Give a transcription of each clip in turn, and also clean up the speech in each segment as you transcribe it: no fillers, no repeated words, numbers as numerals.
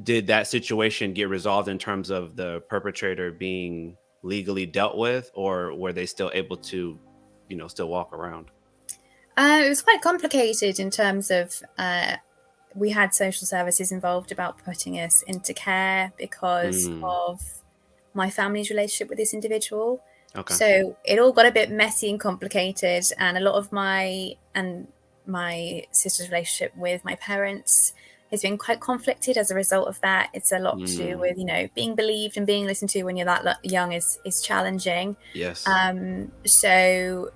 Did that situation get resolved in terms of the perpetrator being legally dealt with, or were they still able to, still walk around? It was quite complicated in terms of we had social services involved about putting us into care because Mm, of my family's relationship with this individual. okay. So it all got a bit messy and complicated, and a lot of my sister's relationship with my parents has been quite conflicted as a result of that. It's a lot to do Mm, with being believed and being listened to when you're that young is challenging. yes. So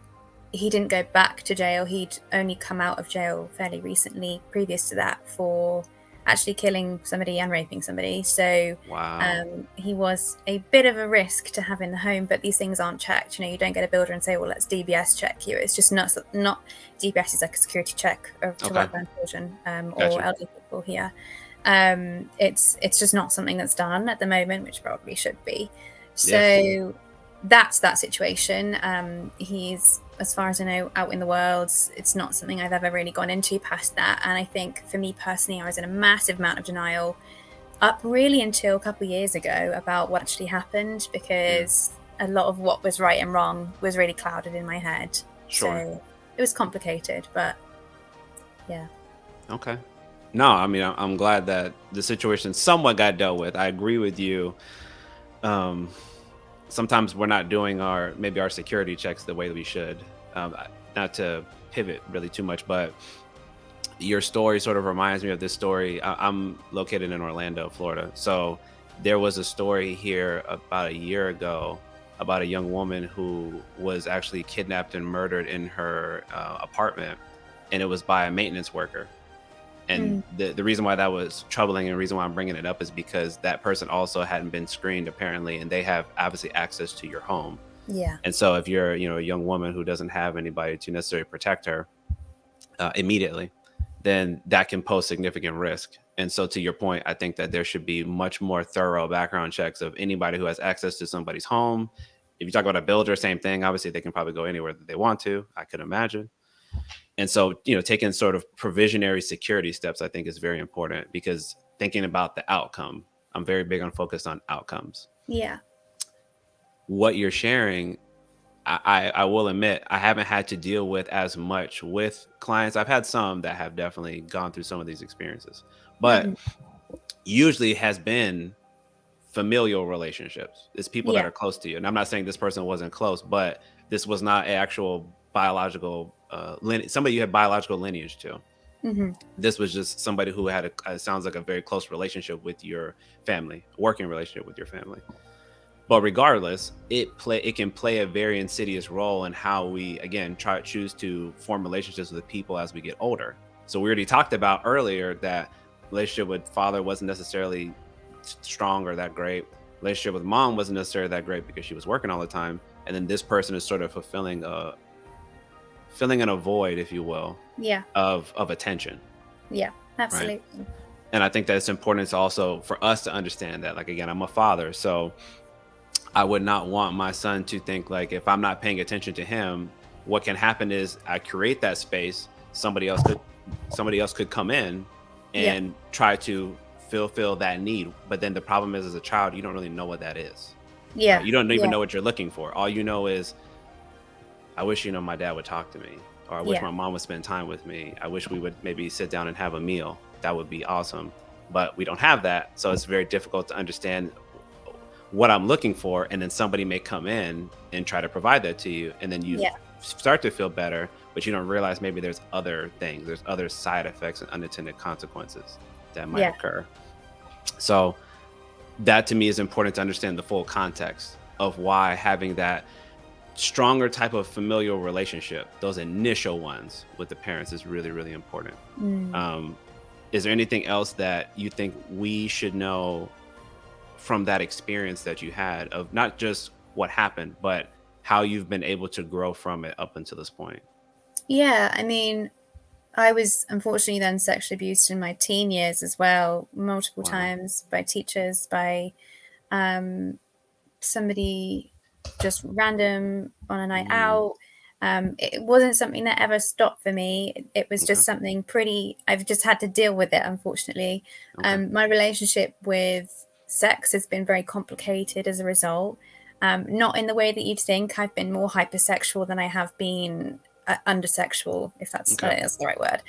he didn't go back to jail. He'd only come out of jail fairly recently, previous to that, for actually killing somebody and raping somebody. So Wow. he was a bit of a risk to have in the home, but these things aren't checked. You don't get a builder and say, well, let's DBS check you. It's just not DBS is like a security check to Okay. work around children or Gotcha. elderly people here. It's just not something that's done at the moment, which probably should be. Yeah. So that's that situation. He's, as far as I know, out in the world. It's not something I've ever really gone into past that. And I think for me personally, I was in a massive amount of denial up really until a couple of years ago about what actually happened, Yeah. because a lot of what was right and wrong was really clouded in my head. Sure. So it was complicated, but yeah. Okay. No, I mean, I'm glad that the situation somewhat got dealt with. I agree with you. Um, Sometimes we're not doing maybe our security checks the way that we should. Not to pivot really too much, but your story sort of reminds me of this story. I'm located in Orlando, Florida. So there was a story here about a year ago about a young woman who was actually kidnapped and murdered in her apartment, and it was by a maintenance worker. And Mm, the reason why that was troubling and the reason why I'm bringing it up is because that person also hadn't been screened apparently, and they have obviously access to your home. yeah. And so if you're, a young woman who doesn't have anybody to necessarily protect her immediately, then that can pose significant risk. And so to your point, I think that there should be much more thorough background checks of anybody who has access to somebody's home. If you talk about a builder, same thing. Obviously, they can probably go anywhere that they want to, I could imagine. And so, taking sort of provisionary security steps, I think is very important because thinking about the outcome, I'm very big on focus on outcomes. Yeah. What you're sharing, I will admit, I haven't had to deal with as much with clients. I've had some that have definitely gone through some of these experiences, but Hmm. usually it has been familial relationships. It's people that Yeah. are close to you. And I'm not saying this person wasn't close, but this was not an actual biological, somebody you had biological lineage to. Hmm. This was just somebody who had sounds like a very close relationship with your family, working relationship with your family. But regardless, it can play a very insidious role in how we again choose to form relationships with people as we get older. So we already talked about earlier that relationship with father wasn't necessarily strong or that great. Relationship with mom wasn't necessarily that great because she was working all the time. And then this person is sort of filling in a void, if you will, Yeah. of attention, Yeah. right? Absolutely. And I think that it's important to also for us to understand that. Like again, I'm a father, so I would not want my son to think like if I'm not paying attention to him, what can happen is I create that space, somebody else could come in Yeah. and try to fulfill that need. But then the problem is as a child, you don't really know what that is. Right? Yeah. You don't even Yeah. know what you're looking for. All you know is I wish my dad would talk to me, or I wish Yeah. my mom would spend time with me. I wish we would maybe sit down and have a meal. That would be awesome. But we don't have that, so it's very difficult to understand what I'm looking for, and then somebody may come in and try to provide that to you, and then you Yeah. start to feel better, but you don't realize maybe there's other things, there's other side effects and unintended consequences that might Yeah. occur. So that to me is important to understand the full context of why having that stronger type of familial relationship, those initial ones with the parents, is really, really important. Mm. Um, is there anything else that you think we should know from that experience that you had of not just what happened, but how you've been able to grow from it up until this point? Yeah. I mean, I was unfortunately then sexually abused in my teen years as well, multiple Wow. times by teachers, by um, somebody just random on a night Mm, out. It wasn't something that ever stopped for me. It was Okay. just something pretty, I've just had to deal with it, unfortunately. Okay. My relationship with sex has been very complicated as a result. Not in the way that you'd think. I've been more hypersexual than I have been undersexual, if that's, Okay. that's the right word.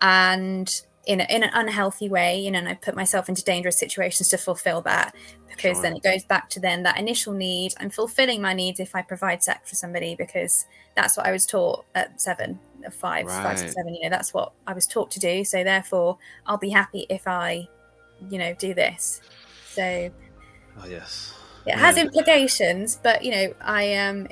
And in an unhealthy way, and I put myself into dangerous situations to fulfill that, because Sure. then it goes back to then that initial need. I'm fulfilling my needs if I provide sex for somebody, because that's what I was taught at 7, 5, 6, Right. 7. That's what I was taught to do. So therefore, I'll be happy if I, do this. So Oh yes. it has Man. implications, but I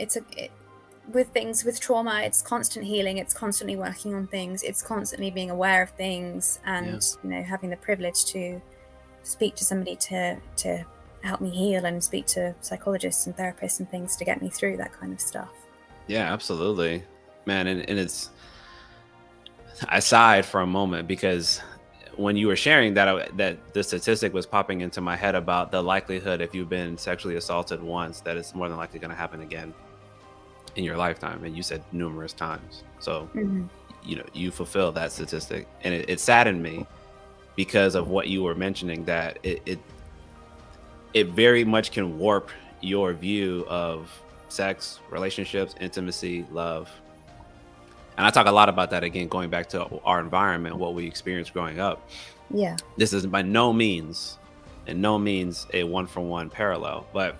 with things with trauma, it's constant healing, it's constantly working on things, it's constantly being aware of things, Yeah. and having the privilege to speak to somebody to help me heal, and speak to psychologists and therapists and things to get me through that kind of stuff. Yeah, absolutely. Man, and it's I sighed for a moment because when you were sharing that that the statistic was popping into my head about the likelihood if you've been sexually assaulted once that it's more than likely going to happen again in your lifetime, and you said numerous times. So, Hmm. you fulfill that statistic, and it saddened me because of what you were mentioning, that it very much can warp your view of sex, relationships, intimacy, love. And I talk a lot about that, again, going back to our environment, what we experienced growing up. Yeah. This is by no means, and no means, a one for one parallel, but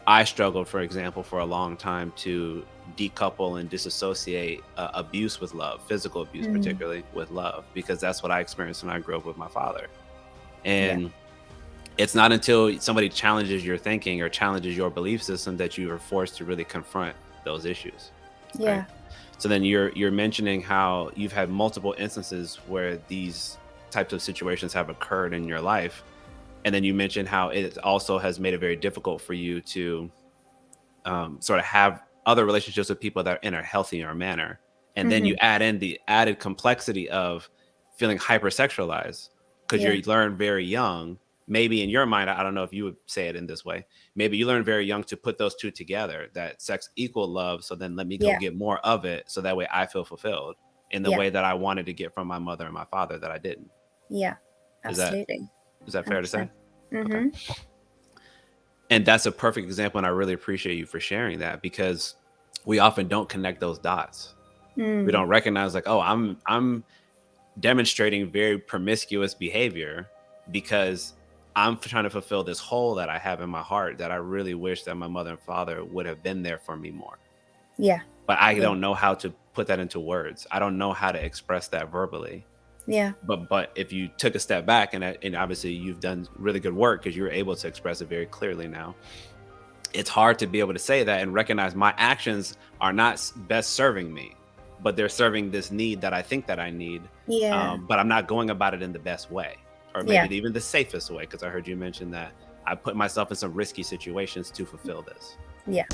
I struggled, for example, for a long time to decouple and disassociate abuse with love, physical abuse, Mm. particularly with love, because that's what I experienced when I grew up with my father. Yeah. And it's not until somebody challenges your thinking or challenges your belief system that you are forced to really confront those issues, right? Yeah. So then you're mentioning how you've had multiple instances where these types of situations have occurred in your life, and then you mentioned how it also has made it very difficult for you to sort of have other relationships with people that are in a healthier manner. And then you Hmm. add in the added complexity of feeling hypersexualized because Yeah. you learn very young. Maybe in your mind, I don't know if you would say it in this way. Maybe you learn very young to put those two together, that sex equal love. So then let me go Yeah. get more of it. So that way I feel fulfilled in the Yeah. way that I wanted to get from my mother and my father that I didn't. Yeah. Is that Absolutely. is that fair to say? 100%. Okay. Hmm. And that's a perfect example, and I really appreciate you for sharing that, because we often don't connect those dots. We Mm. don't recognize, like, oh, I'm demonstrating very promiscuous behavior because I'm trying to fulfill this hole that I have in my heart that I really wish that my mother and father would have been there for me more. Yeah. But I Yeah. don't know how to put that into words. I don't know how to express that verbally. Yeah. But if you took a step back, and obviously you've done really good work because you're able to express it very clearly now, it's hard to be able to say that and recognize my actions are not best serving me, but they're serving this need that I think that I need. Yeah. But I'm not going about it in the best way, or Yeah. maybe even the safest way, because I heard you mention that I put myself in some risky situations to fulfill this. Yeah.